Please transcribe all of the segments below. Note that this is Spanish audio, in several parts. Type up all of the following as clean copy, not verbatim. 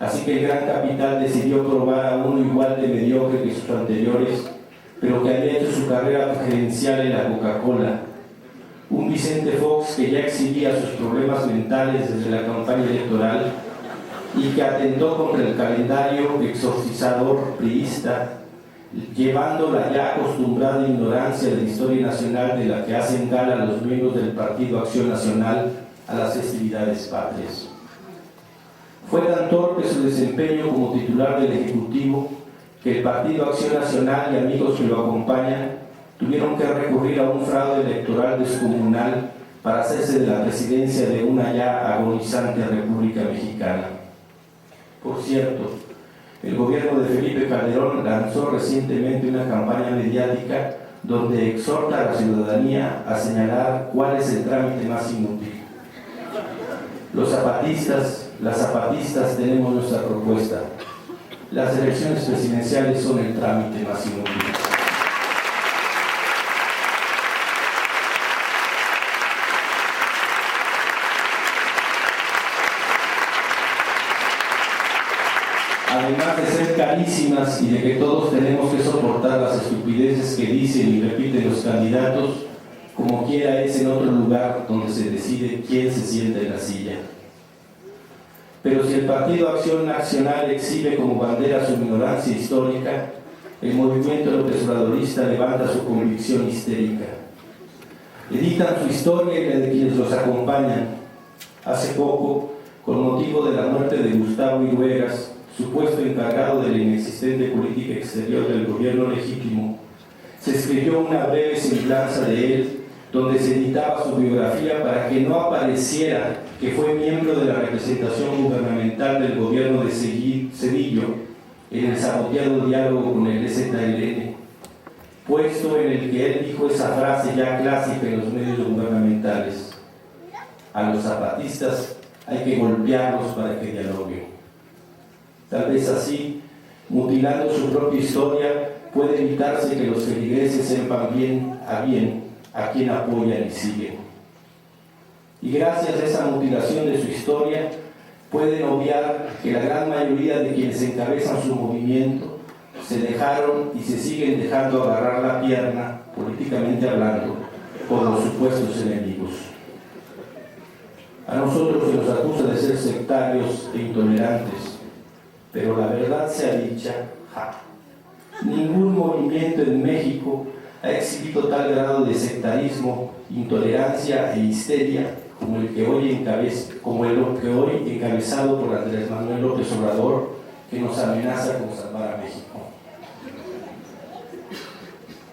Así que el gran capital decidió probar a uno igual de mediocre que sus anteriores, pero que había hecho su carrera gerencial en la Coca-Cola. Un Vicente Fox que ya exhibía sus problemas mentales desde la campaña electoral y que atentó contra el calendario exorcizador priista, llevando la ya acostumbrada ignorancia de la historia nacional de la que hacen gala los miembros del Partido Acción Nacional a las festividades patrias. Fue tan torpe su desempeño como titular del Ejecutivo que el Partido Acción Nacional y amigos que lo acompañan tuvieron que recurrir a un fraude electoral descomunal para hacerse de la presidencia de una ya agonizante República Mexicana. Por cierto, el gobierno de Felipe Calderón lanzó recientemente una campaña mediática donde exhorta a la ciudadanía a señalar cuál es el trámite más inútil. Los zapatistas, las zapatistas tenemos nuestra propuesta. Las elecciones presidenciales son el trámite más inútil. Además de ser carísimas y de que todos tenemos que soportar las estupideces que dicen y repiten los candidatos, como quiera es en otro lugar donde se decide quién se sienta en la silla. Pero si el Partido Acción Nacional exhibe como bandera su ignorancia histórica, el movimiento López Obradorista levanta su convicción histérica. Editan su historia y la de quienes los acompañan. Hace poco, con motivo de la muerte de Gustavo Iruegas, supuesto encargado de la inexistente política exterior del gobierno legítimo, se escribió una breve semblanza de él donde se editaba su biografía para que no apareciera que fue miembro de la representación gubernamental del gobierno de Cedillo en el saboteado diálogo con el EZLN, puesto en el que él dijo esa frase ya clásica en los medios gubernamentales: a los zapatistas hay que golpearlos para que dialoguen. Tal vez así, mutilando su propia historia, puede evitarse que los feligreses sepan bien a quien apoyan y siguen. Y gracias a esa mutilación de su historia, pueden obviar que la gran mayoría de quienes encabezan su movimiento se dejaron y se siguen dejando agarrar la pierna, políticamente hablando, por los supuestos enemigos. A nosotros se nos acusa de ser sectarios e intolerantes, pero la verdad sea dicha, ningún movimiento en México ha exhibido tal grado de sectarismo, intolerancia e histeria como el que hoy encabezado por Andrés Manuel López Obrador, que nos amenaza con salvar a México.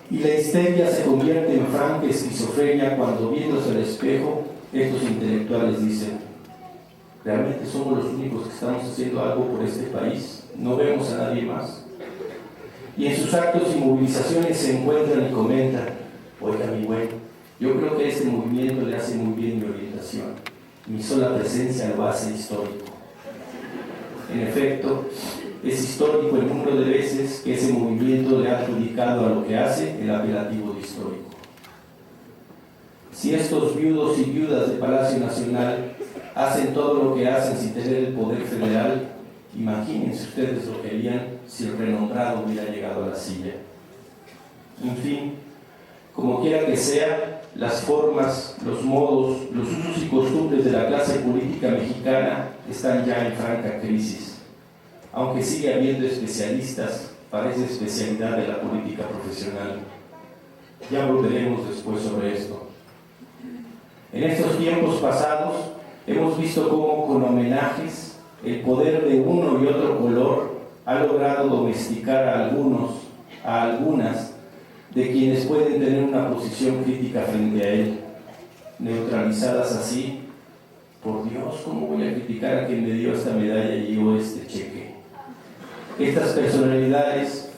Y la histeria se convierte en franca esquizofrenia cuando, viéndose al espejo, estos intelectuales dicen: ¿realmente somos los únicos que estamos haciendo algo por este país? ¿No vemos a nadie más? Y en sus actos y movilizaciones se encuentran y comentan: oiga, mi güey, yo creo que a este movimiento le hace muy bien mi orientación. Mi sola presencia lo hace histórico. En efecto, es histórico el número de veces que ese movimiento le ha adjudicado a lo que hace el apelativo de histórico. Si estos viudos y viudas de Palacio Nacional hacen todo lo que hacen sin tener el poder federal, imagínense ustedes lo que harían si el renombrado hubiera llegado a la silla. En fin, como quiera que sea, las formas, los modos, los usos y costumbres de la clase política mexicana están ya en franca crisis, aunque sigue habiendo especialistas para esa especialidad de la política profesional. Ya volveremos después sobre esto. En estos tiempos pasados hemos visto cómo, con homenajes, el poder de uno y otro color ha logrado domesticar a algunas de quienes pueden tener una posición crítica frente a él, neutralizadas así. Por Dios, ¿cómo voy a criticar a quien me dio esta medalla y o este cheque? Estas personalidades,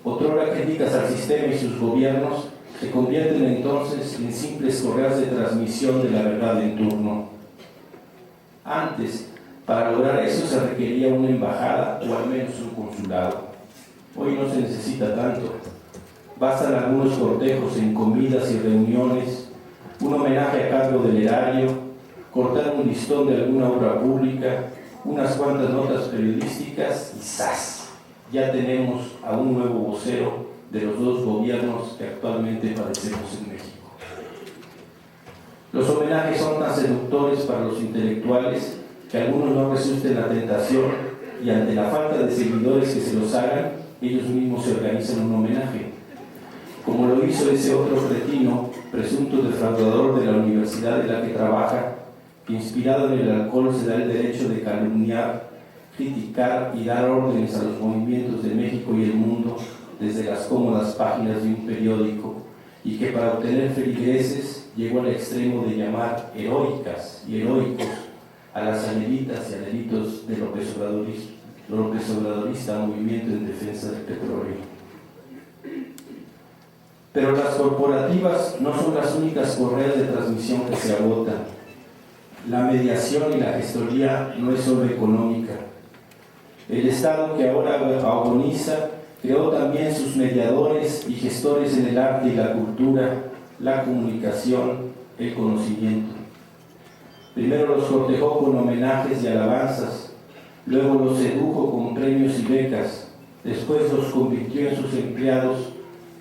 otrora críticas al sistema y sus gobiernos, se convierten entonces en simples correas de transmisión de la verdad en turno. Antes, para lograr eso se requería una embajada o al menos un consulado. Hoy no se necesita tanto. Bastan algunos cortejos en comidas y reuniones, un homenaje a cargo del erario, cortar un listón de alguna obra pública unas cuantas notas periodísticas y ¡zas! Ya tenemos a un nuevo vocero de los dos gobiernos que actualmente padecemos en México. Los homenajes son tan seductores para los intelectuales que algunos no resisten la tentación y ante la falta de seguidores que se los hagan, ellos mismos se organizan un homenaje. Como lo hizo ese otro cretino, presunto defraudador de la universidad en la que trabaja, que inspirado en el alcohol se da el derecho de calumniar, criticar y dar órdenes a los movimientos de México y el mundo desde las cómodas páginas de un periódico, y que para obtener feligreses llegó al extremo de llamar heroicas y heroicos a las anhelitas y anhelitos del López Obradorista movimiento en defensa del petróleo. Pero las corporativas no son las únicas correas de transmisión que se agotan. La mediación y la gestoría no es solo económica. El Estado, que ahora agoniza, creó también sus mediadores y gestores en el arte y la cultura, la comunicación, el conocimiento. Primero los cortejó con homenajes y alabanzas, luego los sedujo con premios y becas, después los convirtió en sus empleados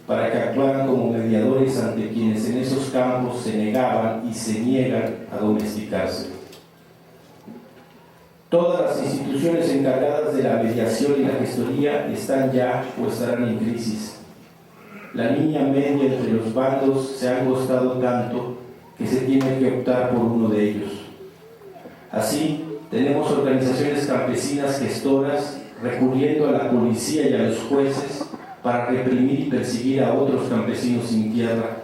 para que actuaran como mediadores ante quienes en esos campos se negaban y se niegan a domesticarse. Todas las instituciones encargadas de la mediación y la gestoría están ya o estarán en crisis. La línea media entre los bandos se ha angostado tanto que se tiene que optar por uno de ellos. Así, tenemos organizaciones campesinas gestoras recurriendo a la policía y a los jueces para reprimir y perseguir a otros campesinos sin tierra,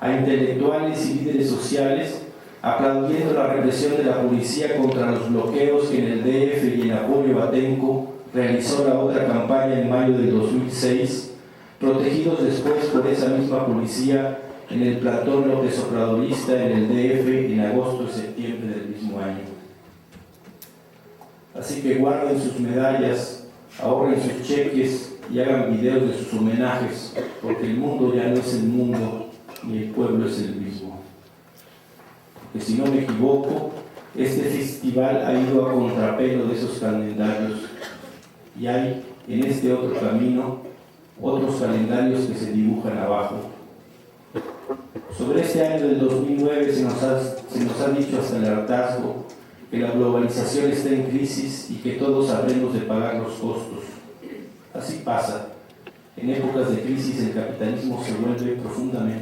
a intelectuales y líderes sociales aplaudiendo la represión de la policía contra los bloqueos que en el DF y en apoyo a Atenco realizó la otra campaña en mayo del 2006, protegidos después por esa misma policía en el plantón López Obradorista en el DF en agosto y septiembre del mismo año. Así que guarden sus medallas, ahorren sus cheques y hagan videos de sus homenajes, porque el mundo ya no es el mundo, ni el pueblo es el mismo. Porque si no me equivoco, este festival ha ido a contrapelo de esos calendarios, y hay en este otro camino otros calendarios que se dibujan abajo. Sobre este año del 2009 se nos ha dicho hasta el hartazgo que la globalización está en crisis y que todos habremos de pagar los costos. Así pasa. En épocas de crisis el capitalismo se vuelve profundamente